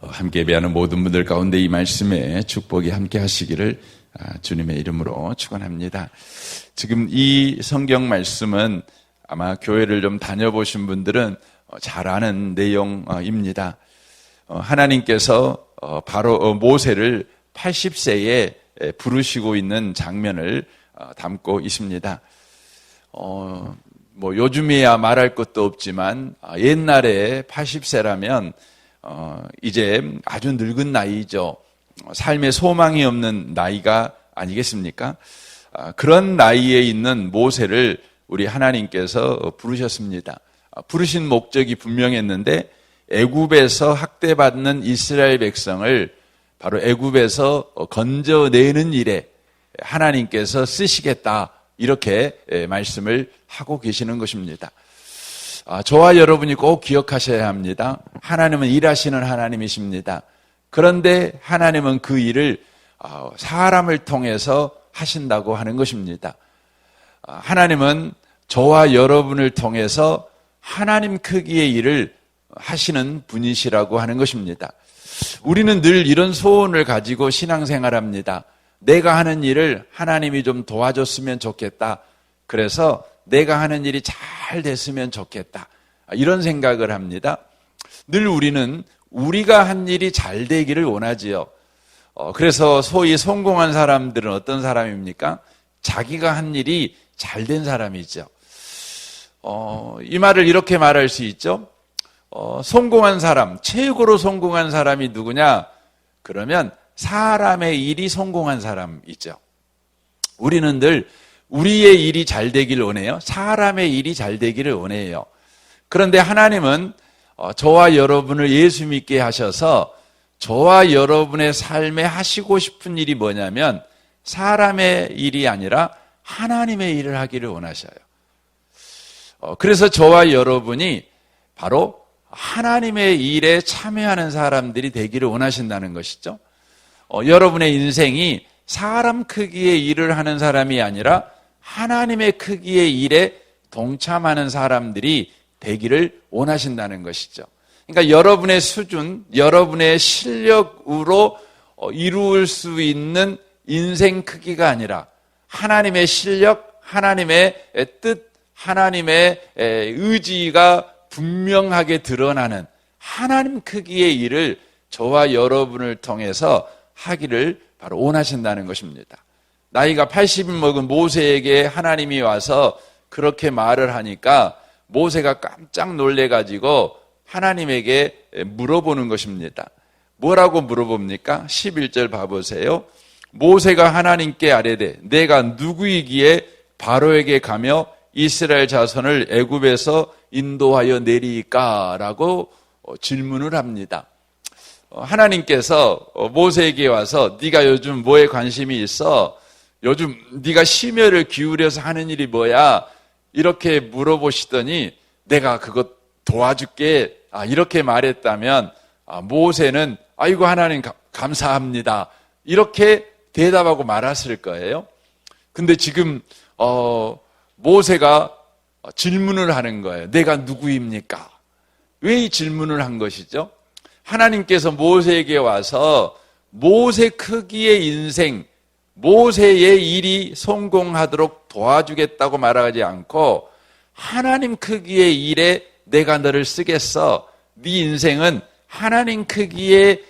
함께 예배하는 모든 분들 가운데 이 말씀에 축복이 함께 하시기를 주님의 이름으로 축원합니다. 지금 이 성경 말씀은 아마 교회를 좀 다녀보신 분들은 잘 아는 내용입니다. 하나님께서 바로 모세를 80세에 부르시고 있는 장면을 담고 있습니다. 요즘에야 말할 것도 없지만 옛날에 80세라면 이제 아주 늙은 나이죠. 삶에 소망이 없는 나이가 아니겠습니까? 그런 나이에 있는 모세를 우리 하나님께서 부르셨습니다. 부르신 목적이 분명했는데 애굽에서 학대받는 이스라엘 백성을 바로 애굽에서 건져내는 일에 하나님께서 쓰시겠다, 이렇게 말씀을 하고 계시는 것입니다. 저와 여러분이 꼭 기억하셔야 합니다. 하나님은 일하시는 하나님이십니다. 그런데 하나님은 그 일을 사람을 통해서 하신다고 하는 것입니다. 하나님은 저와 여러분을 통해서 하나님 크기의 일을 하시는 분이시라고 하는 것입니다. 우리는 늘 이런 소원을 가지고 신앙생활합니다. 내가 하는 일을 하나님이 좀 도와줬으면 좋겠다. 그래서 내가 하는 일이 잘 됐으면 좋겠다, 이런 생각을 합니다. 늘 우리는 우리가 한 일이 잘 되기를 원하지요. 그래서 소위 성공한 사람들은 어떤 사람입니까? 자기가 한 일이 잘 된 사람이죠. 이 말을 이렇게 말할 수 있죠. 성공한 사람, 최고로 성공한 사람이 누구냐? 그러면 사람의 일이 성공한 사람이죠. 우리는 늘 우리의 일이 잘 되기를 원해요. 사람의 일이 잘 되기를 원해요. 그런데 하나님은 저와 여러분을 예수 믿게 하셔서 저와 여러분의 삶에 하시고 싶은 일이 뭐냐면 사람의 일이 아니라 하나님의 일을 하기를 원하셔요. 그래서 저와 여러분이 바로 하나님의 일에 참여하는 사람들이 되기를 원하신다는 것이죠. 여러분의 인생이 사람 크기의 일을 하는 사람이 아니라 하나님의 크기의 일에 동참하는 사람들이 되기를 원하신다는 것이죠. 그러니까 여러분의 수준, 여러분의 실력으로 이루을 수 있는 인생 크기가 아니라 하나님의 실력, 하나님의 뜻, 하나님의 의지가 분명하게 드러나는 하나님 크기의 일을 저와 여러분을 통해서 하기를 바로 원하신다는 것입니다. 나이가 80이 먹은 모세에게 하나님이 와서 그렇게 말을 하니까 모세가 깜짝 놀래가지고 하나님에게 물어보는 것입니다. 뭐라고 물어봅니까? 11절 봐보세요. 모세가 하나님께 아뢰되 내가 누구이기에 바로에게 가며 이스라엘 자손을 애굽에서 인도하여 내리까? 라고 질문을 합니다. 하나님께서 모세에게 와서 네가 요즘 뭐에 관심이 있어? 요즘 네가 심혈을 기울여서 하는 일이 뭐야? 이렇게 물어보시더니 내가 그것 도와줄게, 이렇게 말했다면 모세는 아이고 하나님 감사합니다, 이렇게 대답하고 말았을 거예요. 근데 지금 모세가 질문을 하는 거예요. 내가 누구입니까? 왜 이 질문을 한 것이죠? 하나님께서 모세에게 와서 모세 크기의 인생, 모세의 일이 성공하도록 도와주겠다고 말하지 않고 하나님 크기의 일에 내가 너를 쓰겠어. 네 인생은 하나님 크기의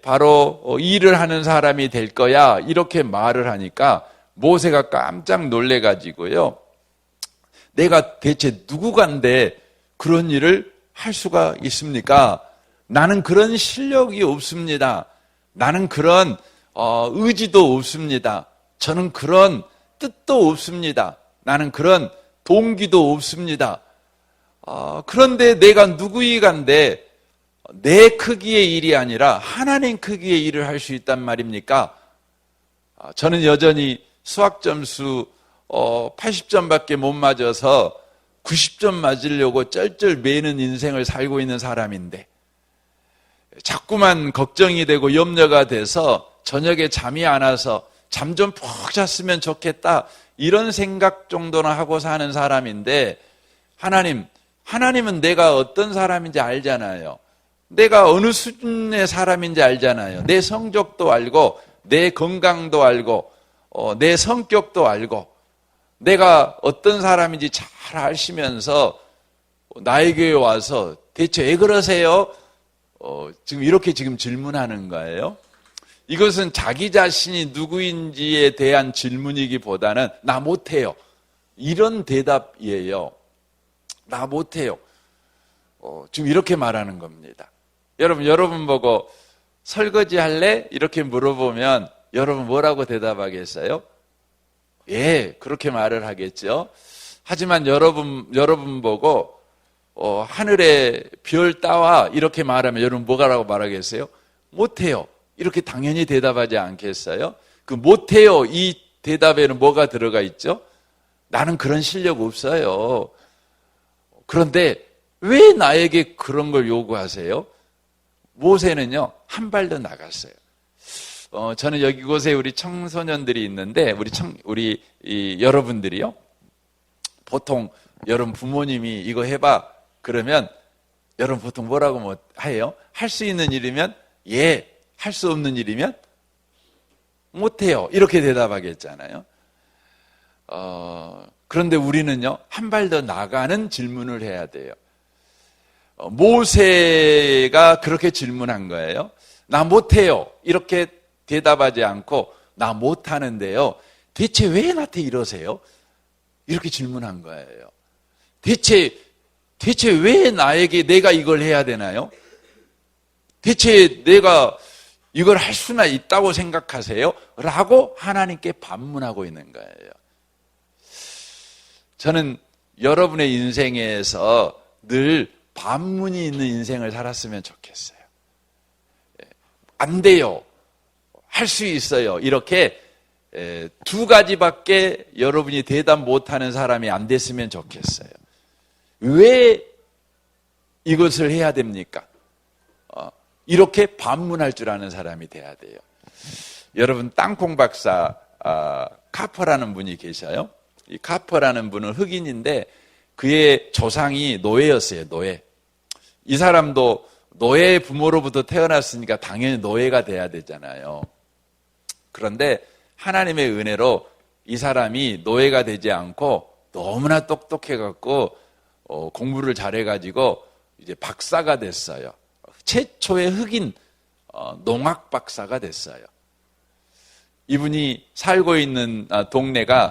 바로 일을 하는 사람이 될 거야, 이렇게 말을 하니까 모세가 깜짝 놀래가지고요. 내가 대체 누구간데 그런 일을 할 수가 있습니까? 나는 그런 실력이 없습니다. 나는 그런 의지도 없습니다. 저는 그런 뜻도 없습니다. 나는 그런 동기도 없습니다. 그런데 내가 누구이간데 내 크기의 일이 아니라 하나님 크기의 일을 할 수 있단 말입니까? 저는 여전히 수학 점수 80점밖에 못 맞아서 90점 맞으려고 쩔쩔 매는 인생을 살고 있는 사람인데 자꾸만 걱정이 되고 염려가 돼서 저녁에 잠이 안 와서 잠 좀 푹 잤으면 좋겠다, 이런 생각 정도나 하고 사는 사람인데 하나님은 내가 어떤 사람인지 알잖아요. 내가 어느 수준의 사람인지 알잖아요. 내 성적도 알고 내 건강도 알고 내 성격도 알고 내가 어떤 사람인지 잘 아시면서 나에게 와서 대체 왜 그러세요? 지금 이렇게 지금 질문하는 거예요. 이것은 자기 자신이 누구인지에 대한 질문이기보다는 나 못해요. 이런 대답이에요. 나 못해요. 지금 이렇게 말하는 겁니다. 여러분 보고 설거지 할래? 이렇게 물어보면 여러분 뭐라고 대답하겠어요? 예, 그렇게 말을 하겠죠. 하지만 여러분 보고 하늘에 별 따와 이렇게 말하면 여러분 뭐라고 말하겠어요? 못해요. 이렇게 당연히 대답하지 않겠어요? 그 못해요 이 대답에는 뭐가 들어가 있죠? 나는 그런 실력 없어요. 그런데 왜 나에게 그런 걸 요구하세요? 모세는요 한 발 더 나갔어요. 저는 여기 곳에 우리 청소년들이 있는데 우리 여러분들이요 보통 여러분 부모님이 이거 해봐 그러면 여러분 보통 뭐라고 해요? 할 수 있는 일이면 예, 할 수 없는 일이면 못해요. 이렇게 대답하겠잖아요. 그런데 우리는요 한 발 더 나가는 질문을 해야 돼요. 모세가 그렇게 질문한 거예요. 나 못해요. 이렇게 대답하지 않고 나 못하는데요. 대체 왜 나한테 이러세요? 이렇게 질문한 거예요. 대체 왜 나에게 내가 이걸 해야 되나요? 대체 내가 이걸 할 수나 있다고 생각하세요? 라고 하나님께 반문하고 있는 거예요. 저는 여러분의 인생에서 늘 반문이 있는 인생을 살았으면 좋겠어요. 안 돼요. 할 수 있어요. 이렇게 두 가지밖에 여러분이 대답 못하는 사람이 안 됐으면 좋겠어요. 왜 이것을 해야 됩니까? 이렇게 반문할 줄 아는 사람이 돼야 돼요. 여러분 땅콩 박사 카퍼라는 분이 계셔요. 이 카퍼라는 분은 흑인인데 그의 조상이 노예였어요. 노예. 이 사람도 노예 부모로부터 태어났으니까 당연히 노예가 돼야 되잖아요. 그런데 하나님의 은혜로 이 사람이 노예가 되지 않고 너무나 똑똑해갖고 공부를 잘해가지고 이제 박사가 됐어요. 최초의 흑인 농학 박사가 됐어요. 이분이 살고 있는 동네가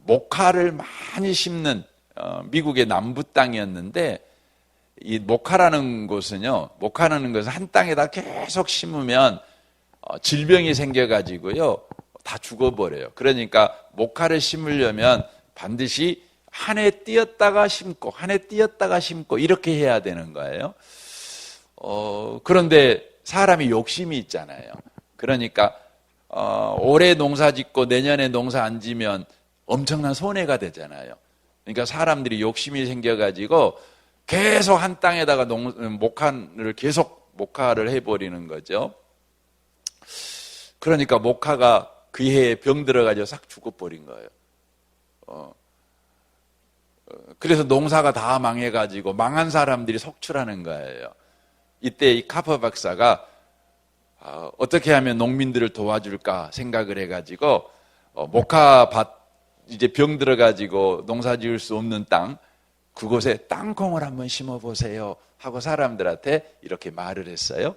모카를 많이 심는 미국의 남부 땅이었는데 이 모카라는 것은 한 땅에다 계속 심으면 질병이 생겨가지고요 다 죽어버려요. 그러니까 모카를 심으려면 반드시 한 해 띄었다가 심고 한 해 띄었다가 심고 이렇게 해야 되는 거예요. 그런데 사람이 욕심이 있잖아요. 그러니까 올해 농사 짓고 내년에 농사 안 지면 엄청난 손해가 되잖아요. 그러니까 사람들이 욕심이 생겨가지고 계속 한 땅에다가 목화를 해버리는 거죠. 그러니까 목화가 그 해에 병 들어가지고 싹 죽어버린 거예요. 그래서 농사가 다 망해가지고 망한 사람들이 속출하는 거예요. 이때 이 카퍼 박사가 어떻게 하면 농민들을 도와줄까 생각을 해가지고 목화밭 이제 병 들어가지고 농사 지을 수 없는 땅 그곳에 땅콩을 한번 심어보세요 하고 사람들한테 이렇게 말을 했어요.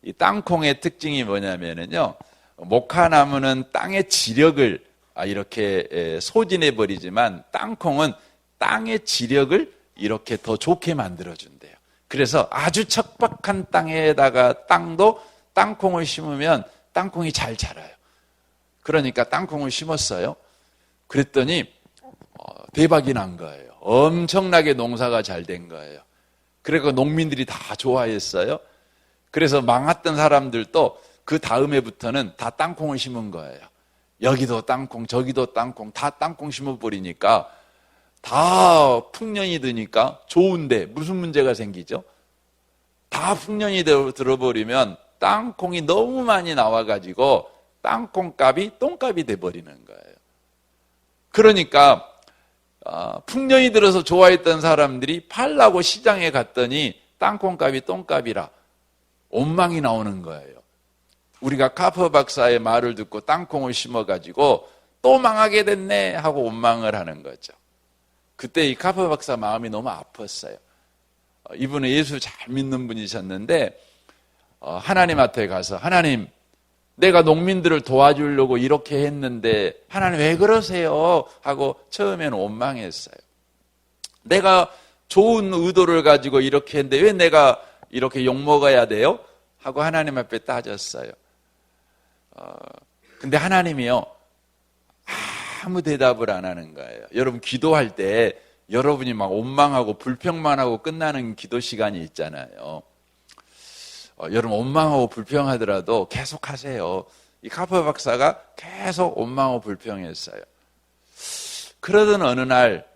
이 땅콩의 특징이 뭐냐면요 목화나무는 땅의 지력을 이렇게 소진해 버리지만 땅콩은 땅의 지력을 이렇게 더 좋게 만들어준대요. 그래서 아주 척박한 땅에다가 땅콩을 심으면 땅콩이 잘 자라요. 그러니까 땅콩을 심었어요. 그랬더니 대박이 난 거예요. 엄청나게 농사가 잘 된 거예요. 그래서 농민들이 다 좋아했어요. 그래서 망했던 사람들도 그 다음 해부터는 다 땅콩을 심은 거예요. 여기도 땅콩, 저기도 땅콩, 다 땅콩 심어버리니까 다 풍년이 드니까 좋은데 무슨 문제가 생기죠? 다 풍년이 들어버리면 땅콩이 너무 많이 나와가지고 땅콩값이 똥값이 돼버리는 거예요. 그러니까 풍년이 들어서 좋아했던 사람들이 팔라고 시장에 갔더니 땅콩값이 똥값이라 원망이 나오는 거예요. 우리가 카퍼 박사의 말을 듣고 땅콩을 심어가지고 또 망하게 됐네 하고 원망을 하는 거죠. 그때 이 카퍼 박사 마음이 너무 아팠어요. 이분은 예수 잘 믿는 분이셨는데 하나님 앞에 가서 하나님, 내가 농민들을 도와주려고 이렇게 했는데 하나님 왜 그러세요? 하고 처음에는 원망했어요. 내가 좋은 의도를 가지고 이렇게 했는데 왜 내가 이렇게 욕먹어야 돼요? 하고 하나님 앞에 따졌어요. 근데 하나님이요, 아무 대답을 안 하는 거예요. 여러분 기도할 때 여러분이 막 원망하고 불평만 하고 끝나는 기도 시간이 있잖아요. 여러분 원망하고 불평하더라도 계속 하세요. 이 카퍼 박사가 계속 원망하고 불평했어요. 그러던 어느 날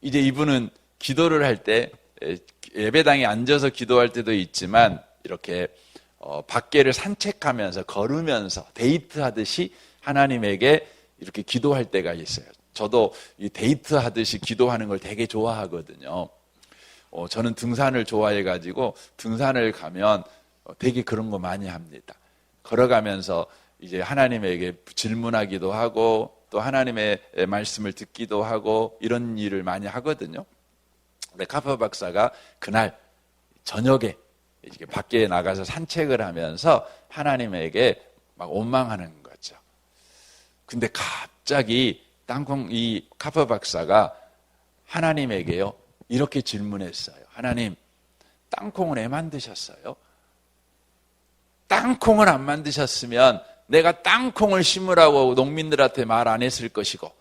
이제 이분은 기도를 할 때 예배당에 앉아서 기도할 때도 있지만 이렇게 밖에를 산책하면서 걸으면서 데이트하듯이 하나님에게 이렇게 기도할 때가 있어요. 저도 이 데이트하듯이 기도하는 걸 되게 좋아하거든요. 저는 등산을 좋아해가지고 등산을 가면 되게 그런 거 많이 합니다. 걸어가면서 이제 하나님에게 질문하기도 하고 또 하나님의 말씀을 듣기도 하고 이런 일을 많이 하거든요. 근데 카퍼 박사가 그날 저녁에 이렇게 밖에 나가서 산책을 하면서 하나님에게 막 원망하는 거죠. 근데 갑자기 이 카퍼 박사가 하나님에게요 이렇게 질문했어요. 하나님, 땅콩을 왜 만드셨어요? 땅콩을 안 만드셨으면 내가 땅콩을 심으라고 농민들한테 말 안 했을 것이고,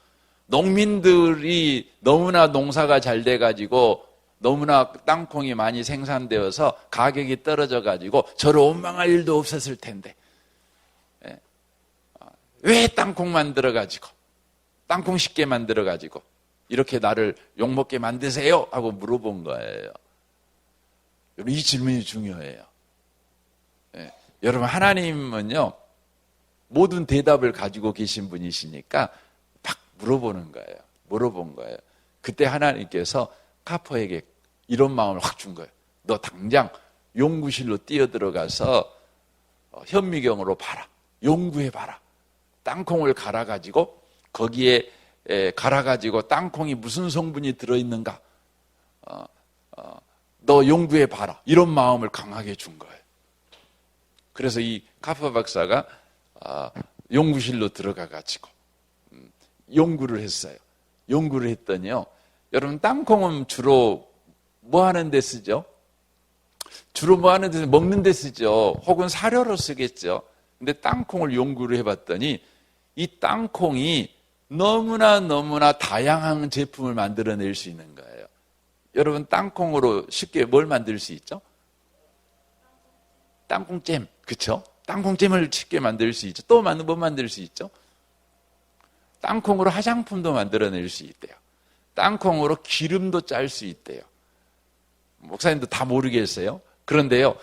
농민들이 너무나 농사가 잘 돼가지고 너무나 땅콩이 많이 생산되어서 가격이 떨어져가지고 저를 원망할 일도 없었을 텐데 왜 땅콩 만들어가지고 땅콩 쉽게 만들어가지고 이렇게 나를 욕먹게 만드세요? 하고 물어본 거예요. 이 질문이 중요해요. 여러분 하나님은요 모든 대답을 가지고 계신 분이시니까 막 물어보는 거예요. 물어본 거예요. 그때 하나님께서 카퍼에게 이런 마음을 확 준 거예요. 너 당장 연구실로 뛰어들어가서 현미경으로 봐라. 연구해봐라. 땅콩을 갈아가지고 거기에 갈아가지고 땅콩이 무슨 성분이 들어있는가 너 연구해봐라. 이런 마음을 강하게 준 거예요. 그래서 이 카퍼 박사가 연구실로 들어가가지고 연구를 했어요. 연구를 했더니요. 여러분 땅콩은 주로 뭐 하는 데 쓰죠? 주로 뭐 하는 데 먹는 데 쓰죠. 혹은 사료로 쓰겠죠. 근데 땅콩을 연구를 해봤더니 이 땅콩이 너무나 다양한 제품을 만들어낼 수 있는 거예요. 여러분 땅콩으로 쉽게 뭘 만들 수 있죠? 땅콩잼, 그렇죠? 땅콩잼을 쉽게 만들 수 있죠. 또 뭐 만들 수 있죠? 땅콩으로 화장품도 만들어낼 수 있대요. 땅콩으로 기름도 짤 수 있대요. 목사님도 다 모르겠어요. 그런데요,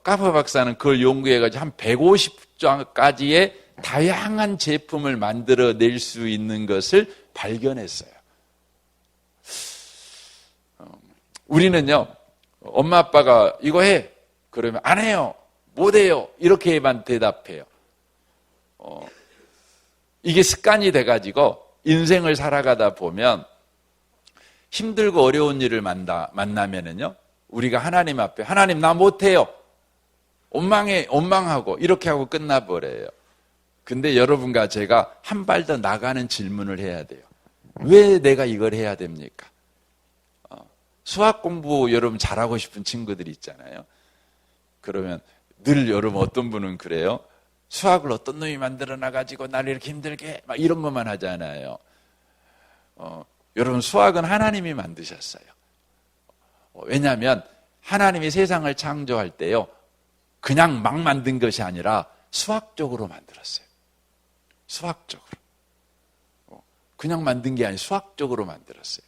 카퍼 박사는 그걸 연구해가지고 한 150종까지의 다양한 제품을 만들어낼 수 있는 것을 발견했어요. 우리는요, 엄마 아빠가 이거 해. 그러면 안 해요. 못 해요. 이렇게만 대답해요. 이게 습관이 돼가지고 인생을 살아가다 보면 힘들고 어려운 일을 만나면은요, 우리가 하나님 앞에 하나님 나 못해요. 원망하고 이렇게 하고 끝나버려요. 근데 여러분과 제가 한 발 더 나가는 질문을 해야 돼요. 왜 내가 이걸 해야 됩니까? 수학 공부 여러분 잘하고 싶은 친구들이 있잖아요. 그러면 늘 여러분 어떤 분은 그래요. 수학을 어떤 놈이 만들어 놔가지고 나를 이렇게 힘들게 막 이런 것만 하잖아요. 여러분 수학은 하나님이 만드셨어요. 왜냐하면 하나님이 세상을 창조할 때요 그냥 막 만든 것이 아니라 수학적으로 만들었어요. 수학적으로. 그냥 만든 게 아니라 수학적으로 만들었어요.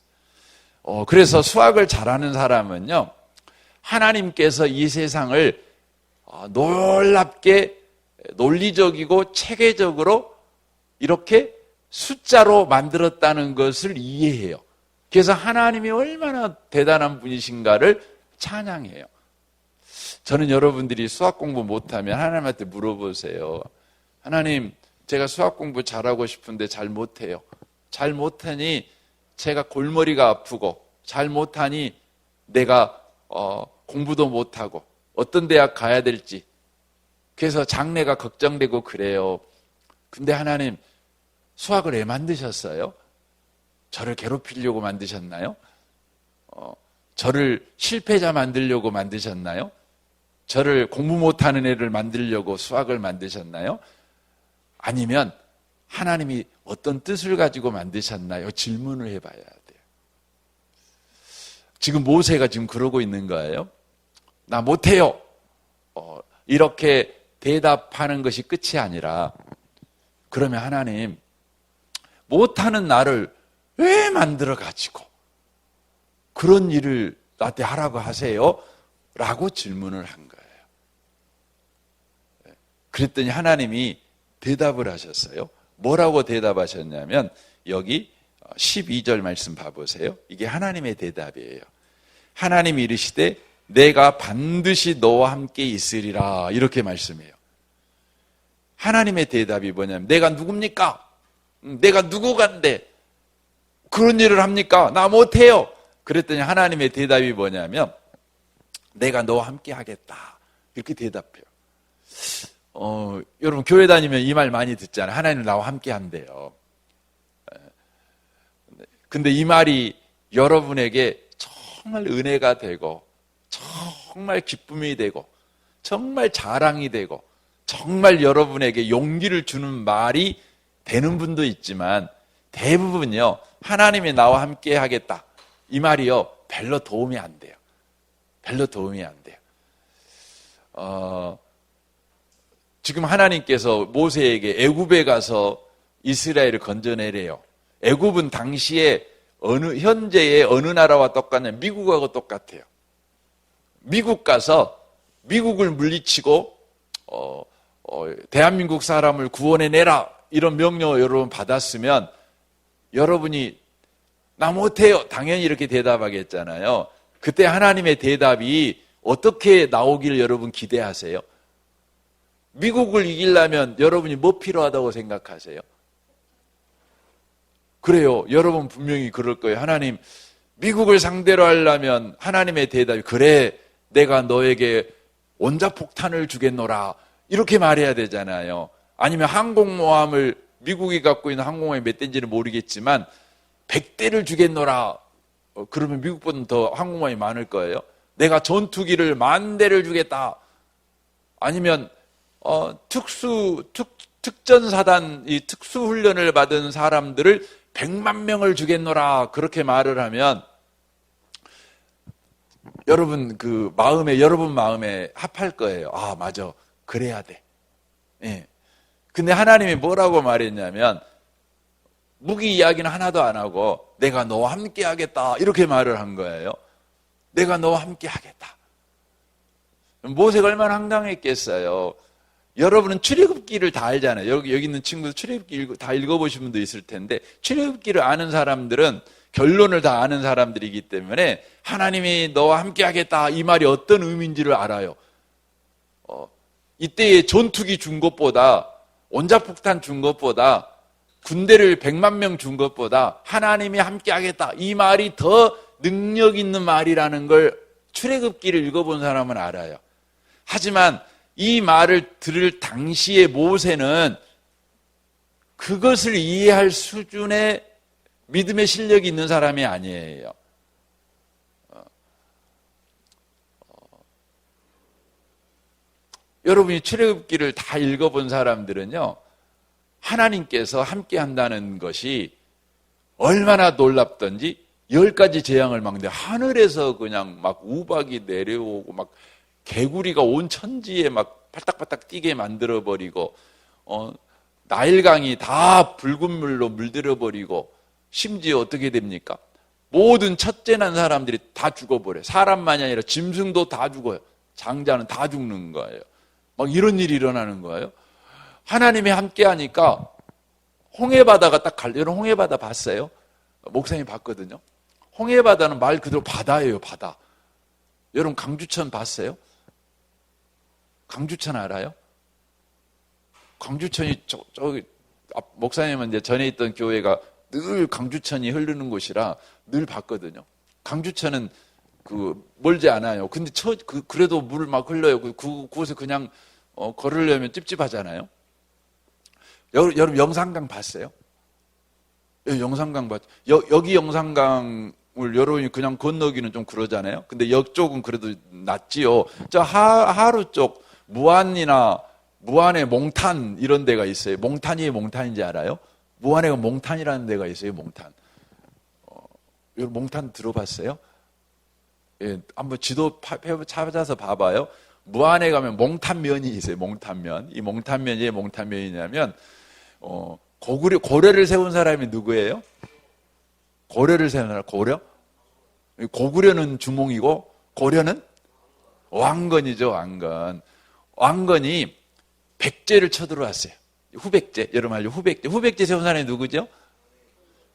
그래서 수학을 잘하는 사람은요 하나님께서 이 세상을 놀랍게 논리적이고 체계적으로 이렇게 숫자로 만들었다는 것을 이해해요. 그래서 하나님이 얼마나 대단한 분이신가를 찬양해요. 저는 여러분들이 수학 공부 못하면 하나님한테 물어보세요. 하나님, 제가 수학 공부 잘하고 싶은데 잘 못해요. 잘 못하니 제가 골머리가 아프고, 잘 못하니 내가 공부도 못하고 어떤 대학 가야 될지, 그래서 장래가 걱정되고 그래요. 근데 하나님, 수학을 왜 만드셨어요? 저를 괴롭히려고 만드셨나요? 저를 실패자 만들려고 만드셨나요? 저를 공부 못하는 애를 만들려고 수학을 만드셨나요? 아니면 하나님이 어떤 뜻을 가지고 만드셨나요? 질문을 해봐야 돼요. 지금 모세가 지금 그러고 있는 거예요. 나 못해요. 이렇게 대답하는 것이 끝이 아니라, 그러면 하나님, 못하는 나를 왜 만들어가지고 그런 일을 나한테 하라고 하세요? 라고 질문을 한 거예요. 그랬더니 하나님이 대답을 하셨어요. 뭐라고 대답하셨냐면, 여기 12절 말씀 봐보세요. 이게 하나님의 대답이에요. 하나님이 이르시되 내가 반드시 너와 함께 있으리라, 이렇게 말씀해요. 하나님의 대답이 뭐냐면, 내가 누굽니까? 내가 누구간데 그런 일을 합니까? 나 못해요. 그랬더니 하나님의 대답이 뭐냐면, 내가 너와 함께 하겠다, 이렇게 대답해요. 여러분 교회 다니면 이 말 많이 듣잖아요. 하나님 나와 함께 한대요. 근데 이 말이 여러분에게 정말 은혜가 되고, 정말 기쁨이 되고, 정말 자랑이 되고, 정말 여러분에게 용기를 주는 말이 되는 분도 있지만, 대부분요, 하나님이 나와 함께 하겠다, 이 말이요, 별로 도움이 안 돼요. 별로 도움이 안 돼요. 지금 하나님께서 모세에게 애굽에 가서 이스라엘을 건져내래요. 애굽은 당시에 현재의 어느 나라와 똑같냐? 미국하고 똑같아요. 미국 가서 미국을 물리치고 대한민국 사람을 구원해내라, 이런 명령을 여러분 받았으면 여러분이 나 못해요, 당연히 이렇게 대답하겠잖아요. 그때 하나님의 대답이 어떻게 나오기를 여러분 기대하세요? 미국을 이기려면 여러분이 뭐 필요하다고 생각하세요? 그래요. 여러분 분명히 그럴 거예요. 하나님, 미국을 상대로 하려면 하나님의 대답이, 그래, 내가 너에게 원자폭탄을 주겠노라, 이렇게 말해야 되잖아요. 아니면 항공모함을, 미국이 갖고 있는 항공모함이 몇 대인지는 모르겠지만 100대를 주겠노라, 그러면 미국보다 더 항공모함이 많을 거예요. 내가 전투기를 10,000대를 주겠다. 아니면 특전사단, 이 특수훈련을 받은 사람들을 100만 명을 주겠노라, 그렇게 말을 하면 여러분 여러분 마음에 합할 거예요. 아, 맞아, 그래야 돼. 예. 근데 하나님이 뭐라고 말했냐면, 무기 이야기는 하나도 안 하고 내가 너와 함께 하겠다, 이렇게 말을 한 거예요. 내가 너와 함께 하겠다. 모세가 얼마나 황당했겠어요. 여러분은 출애굽기를 다 알잖아요. 여기 있는 친구들 출애굽기 다 읽어보신 분도 있을 텐데, 출애굽기를 아는 사람들은 결론을 다 아는 사람들이기 때문에 하나님이 너와 함께 하겠다, 이 말이 어떤 의미인지를 알아요. 이때의 전투기 준 것보다, 원자폭탄 준 것보다, 군대를 100만 명 준 것보다 하나님이 함께 하겠다, 이 말이 더 능력 있는 말이라는 걸 출애굽기를 읽어본 사람은 알아요. 하지만 이 말을 들을 당시의 모세는 그것을 이해할 수준의 믿음의 실력이 있는 사람이 아니에요. 여러분이 출애굽기를 다 읽어본 사람들은요, 하나님께서 함께 한다는 것이 얼마나 놀랍던지 10가지 재앙을 막는데, 하늘에서 그냥 막 우박이 내려오고, 막 개구리가 온 천지에 막 팔딱팔딱 뛰게 만들어버리고, 나일강이 다 붉은 물로 물들어버리고, 심지어 어떻게 됩니까? 모든 첫째 난 사람들이 다 죽어버려요. 사람만이 아니라 짐승도 다 죽어요. 장자는 다 죽는 거예요. 막 이런 일이 일어나는 거예요. 하나님이 함께 하니까 홍해바다가 딱 여러분 홍해바다 봤어요? 목사님이 봤거든요. 홍해바다는 말 그대로 바다예요, 바다. 여러분 강주천 봤어요? 강주천 알아요? 강주천이 저기 목사님은 이제 전에 있던 교회가 늘 강주천이 흐르는 곳이라 늘 봤거든요. 강주천은 멀지 않아요. 근데 그래도 물 막 흘러요. 그곳에 그냥 걸으려면 찝찝하잖아요. 여러분 영산강 봤어요? 예, 영산강 봤죠. 여기 영산강을 여러분이 그냥 건너기는 좀 그러잖아요. 근데 이쪽은 그래도 낫지요. 저 하루 쪽 무안의 몽탄 이런 데가 있어요. 몽탄이 몽탄인지 알아요? 무안에 몽탄이라는 데가 있어요. 몽탄. 여러분 몽탄 들어봤어요? 예, 한번 지도 찾아서 봐봐요. 무안에 가면 몽탄면이 있어요. 몽탄면. 이 몽탄면이 왜 몽탄면이냐면 고려를 세운 사람이 누구예요? 고려를 세운 사람 고려? 고구려는 주몽이고 고려는 왕건이죠. 왕건이 백제를 쳐들어왔어요. 후백제. 여러분 알죠? 후백제 세운 사람이 누구죠?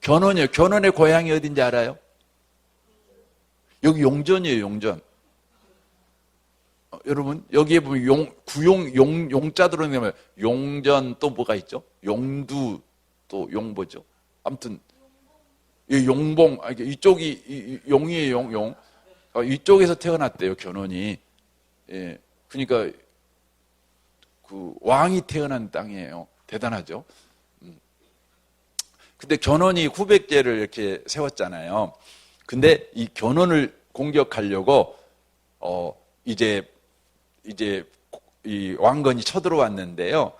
견훤이요. 견훤의 고향이 어딘지 알아요? 여기 용전이에요. 용전. 여러분 여기에 보면 용자 들어오는 게 용전 또 뭐가 있죠? 용두 또 용보죠. 아무튼 이 용봉 이쪽이 용이에요. 용. 이쪽에서 태어났대요. 견훤이. 예, 그러니까 그 왕이 태어난 땅이에요. 대단하죠. 근데 견훤이 후백제를 이렇게 세웠잖아요. 근데 이 견훤을 공격하려고 이제 이 왕건이 쳐들어왔는데요.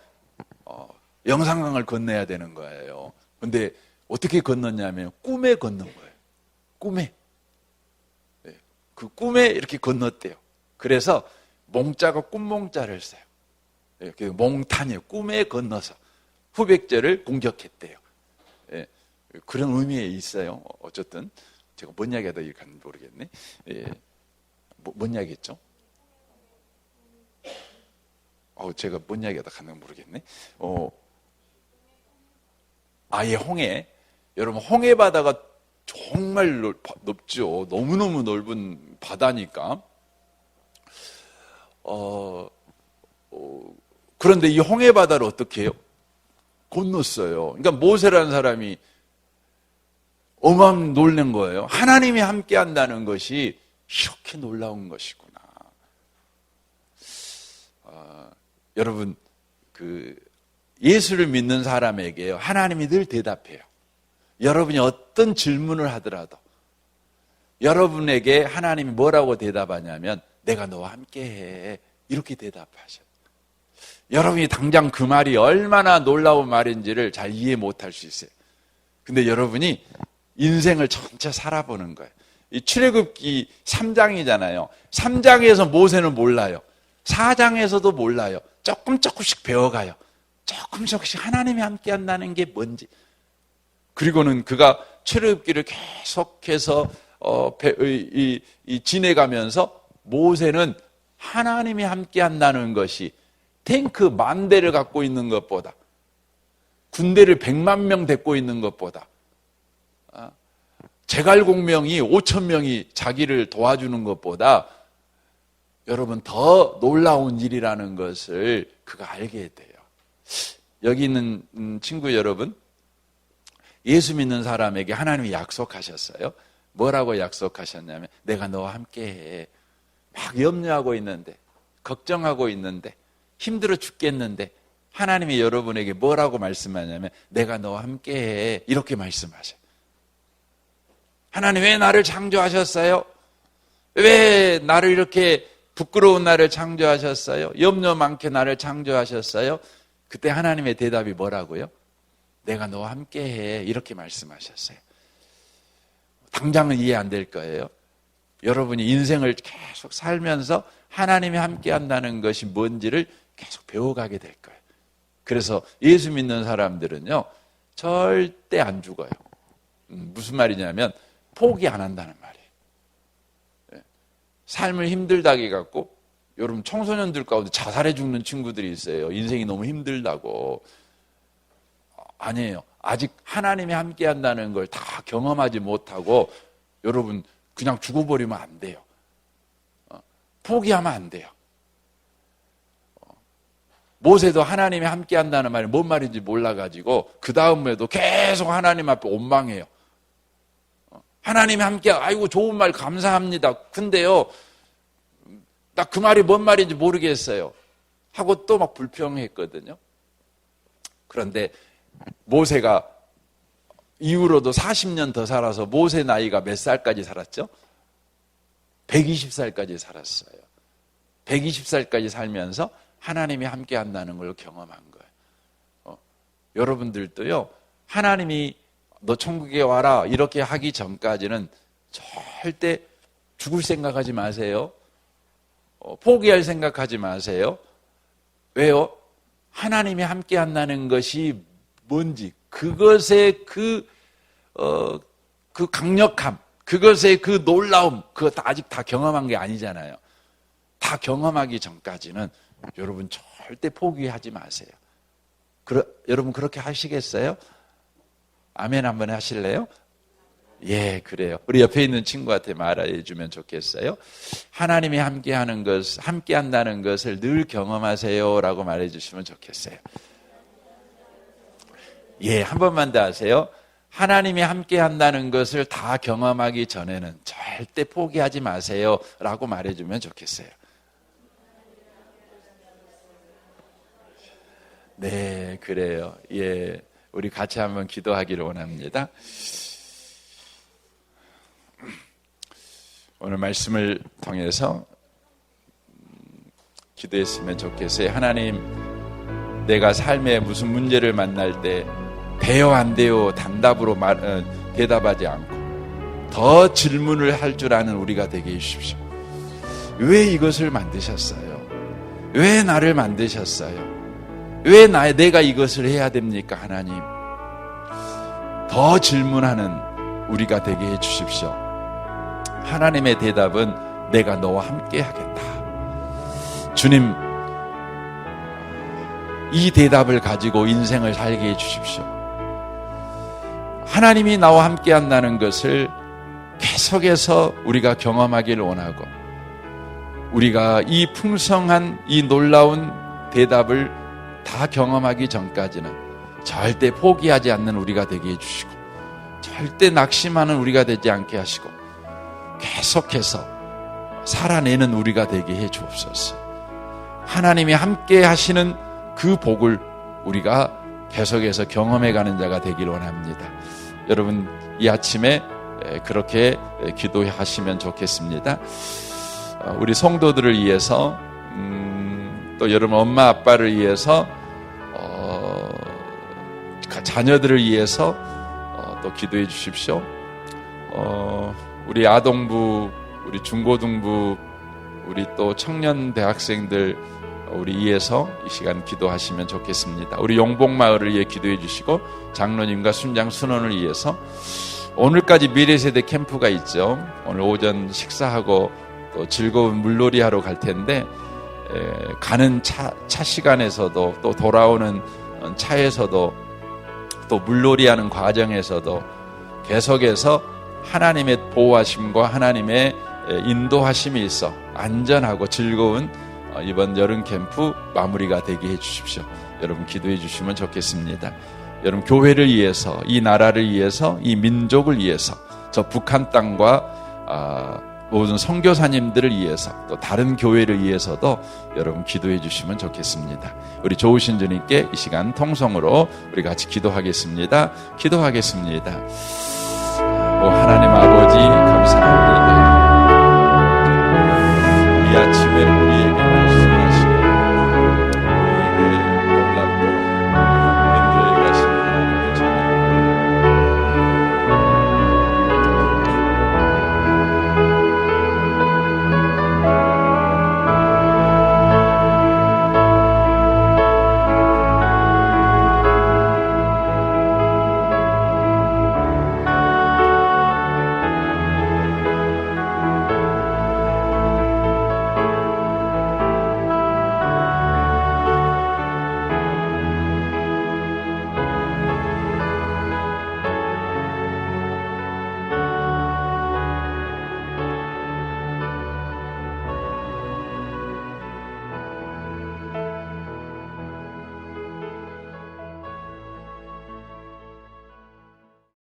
영산강을 건너야 되는 거예요. 근데 어떻게 건넜냐면 꿈에 건넌 거예요. 꿈에. 네, 그 꿈에 이렇게 건넜대요. 그래서 몽자가 꿈몽자를 써요. 네, 몽탄이에요. 꿈에 건너서 후백제를 공격했대요. 네, 그런 의미에 있어요. 어쨌든 제가 뭔 이야기하다 이렇게 하는지 모르겠네. 예, 뭔 이야기했죠? 제가 뭔 이야기하다 가는 건 모르겠네. 아예 홍해. 여러분 홍해 바다가 정말 넓죠. 너무너무 넓은 바다니까. 그런데 이 홍해 바다를 어떻게 해요? 건넜어요. 그러니까 모세라는 사람이 어마어마한 놀란 거예요. 하나님이 함께 한다는 것이 이렇게 놀라운 것이구나. 여러분 예수를 믿는 사람에게요 하나님이 늘 대답해요. 여러분이 어떤 질문을 하더라도 여러분에게 하나님이 뭐라고 대답하냐면 내가 너와 함께해 이렇게 대답하셔요. 여러분이 당장 그 말이 얼마나 놀라운 말인지를 잘 이해 못할 수 있어요. 근데 여러분이 인생을 전체 살아보는 거예요. 이 출애굽기 3장이잖아요. 3장에서 모세는 몰라요. 4장에서도 몰라요. 조금씩 배워가요. 조금씩 하나님이 함께 한다는 게 뭔지. 그리고는 그가 출애굽기를 계속해서 지내가면서 모세는 하나님이 함께 한다는 것이 탱크 10,000대를 갖고 있는 것보다 군대를 100만 명 데리고 있는 것보다 제갈공명이 5,000명이 자기를 도와주는 것보다 여러분 더 놀라운 일이라는 것을 그가 알게 돼요. 여기 있는 친구 여러분, 예수 믿는 사람에게 하나님이 약속하셨어요. 뭐라고 약속하셨냐면 내가 너와 함께해. 막 염려하고 있는데 걱정하고 있는데 힘들어 죽겠는데 하나님이 여러분에게 뭐라고 말씀하냐면 내가 너와 함께해 이렇게 말씀하셔요. 하나님 왜 나를 창조하셨어요? 왜 나를 이렇게 부끄러운 나를 창조하셨어요? 염려 많게 나를 창조하셨어요? 그때 하나님의 대답이 뭐라고요? 내가 너와 함께해 이렇게 말씀하셨어요. 당장은 이해 안 될 거예요. 여러분이 인생을 계속 살면서 하나님이 함께 한다는 것이 뭔지를 계속 배워가게 될 거예요. 그래서 예수 믿는 사람들은요 절대 안 죽어요. 무슨 말이냐면 포기 안 한다는 말이에요. 삶을 힘들다기 갖고 여러분 청소년들 가운데 자살해 죽는 친구들이 있어요. 인생이 너무 힘들다고. 아니에요. 아직 하나님이 함께 한다는 걸 다 경험하지 못하고 여러분 그냥 죽어버리면 안 돼요. 포기하면 안 돼요. 모세도 하나님이 함께 한다는 말이 뭔 말인지 몰라가지고 그 다음에도 계속 하나님 앞에 원망해요. 하나님이 함께, 아이고 좋은 말 감사합니다. 근데요, 나 그 말이 뭔 말인지 모르겠어요. 하고 또 막 불평했거든요. 그런데 모세가 이후로도 40년 더 살아서 모세 나이가 몇 살까지 살았죠? 120살까지 살았어요. 120살까지 살면서 하나님이 함께 한다는 걸 경험한 거예요. 여러분들도요, 하나님이 너 천국에 와라 이렇게 하기 전까지는 절대 죽을 생각하지 마세요. 포기할 생각하지 마세요. 왜요? 하나님이 함께 한다는 것이 뭔지, 그것의 그 강력함, 그것의 그 놀라움, 그거 아직 다 경험한 게 아니잖아요. 다 경험하기 전까지는 여러분 절대 포기하지 마세요. 여러분 그렇게 하시겠어요? 아멘 한번 하실래요? 예, 그래요. 우리 옆에 있는 친구한테 말해주면 좋겠어요. 하나님이 함께 한다는 것을 늘 경험하세요 라고 말해주시면 좋겠어요. 예, 한 번만 더 하세요. 하나님이 함께 한다는 것을 다 경험하기 전에는 절대 포기하지 마세요 라고 말해주면 좋겠어요. 네, 그래요. 예, 우리 같이 한번 기도하기를 원합니다. 오늘 말씀을 통해서 기도했으면 좋겠어요. 하나님, 내가 삶에 무슨 문제를 만날 때 돼요 안 돼요 단답으로 대답하지 않고 더 질문을 할 줄 아는 우리가 되게 해주십시오. 왜 이것을 만드셨어요? 왜 나를 만드셨어요? 왜 내가 이것을 해야 됩니까? 하나님, 더 질문하는 우리가 되게 해주십시오. 하나님의 대답은 내가 너와 함께 하겠다. 주님, 이 대답을 가지고 인생을 살게 해주십시오. 하나님이 나와 함께 한다는 것을 계속해서 우리가 경험하기를 원하고, 우리가 이 풍성한 이 놀라운 대답을 다 경험하기 전까지는 절대 포기하지 않는 우리가 되게 해주시고, 절대 낙심하는 우리가 되지 않게 하시고, 계속해서 살아내는 우리가 되게 해 주옵소서. 하나님이 함께 하시는 그 복을 우리가 계속해서 경험해가는 자가 되기를 원합니다. 여러분, 이 아침에 그렇게 기도하시면 좋겠습니다. 우리 성도들을 위해서, 또 여러분 엄마 아빠를 위해서, 자녀들을 위해서 또 기도해 주십시오. 우리 아동부, 우리 중고등부, 우리 또 청년 대학생들 우리 위해서 이 시간 기도하시면 좋겠습니다. 우리 용복마을을 위해 기도해 주시고, 장로님과 순장 순원을 위해서 오늘까지 미래세대 캠프가 있죠. 오늘 오전 식사하고 또 즐거운 물놀이 하러 갈 텐데, 가는 차 시간에서도 또 돌아오는 차에서도 또 물놀이 하는 과정에서도 계속해서 하나님의 보호하심과 하나님의 인도하심이 있어 안전하고 즐거운 이번 여름 캠프 마무리가 되게 해주십시오. 여러분 기도해 주시면 좋겠습니다. 여러분 교회를 위해서, 이 나라를 위해서, 이 민족을 위해서, 저 북한 땅과 모든 선교사님들을 위해서, 또 다른 교회를 위해서도 여러분 기도해 주시면 좋겠습니다. 우리 좋으신 주님께 이 시간 통성으로 우리 같이 기도하겠습니다. 기도하겠습니다. 오 하나님 아버지,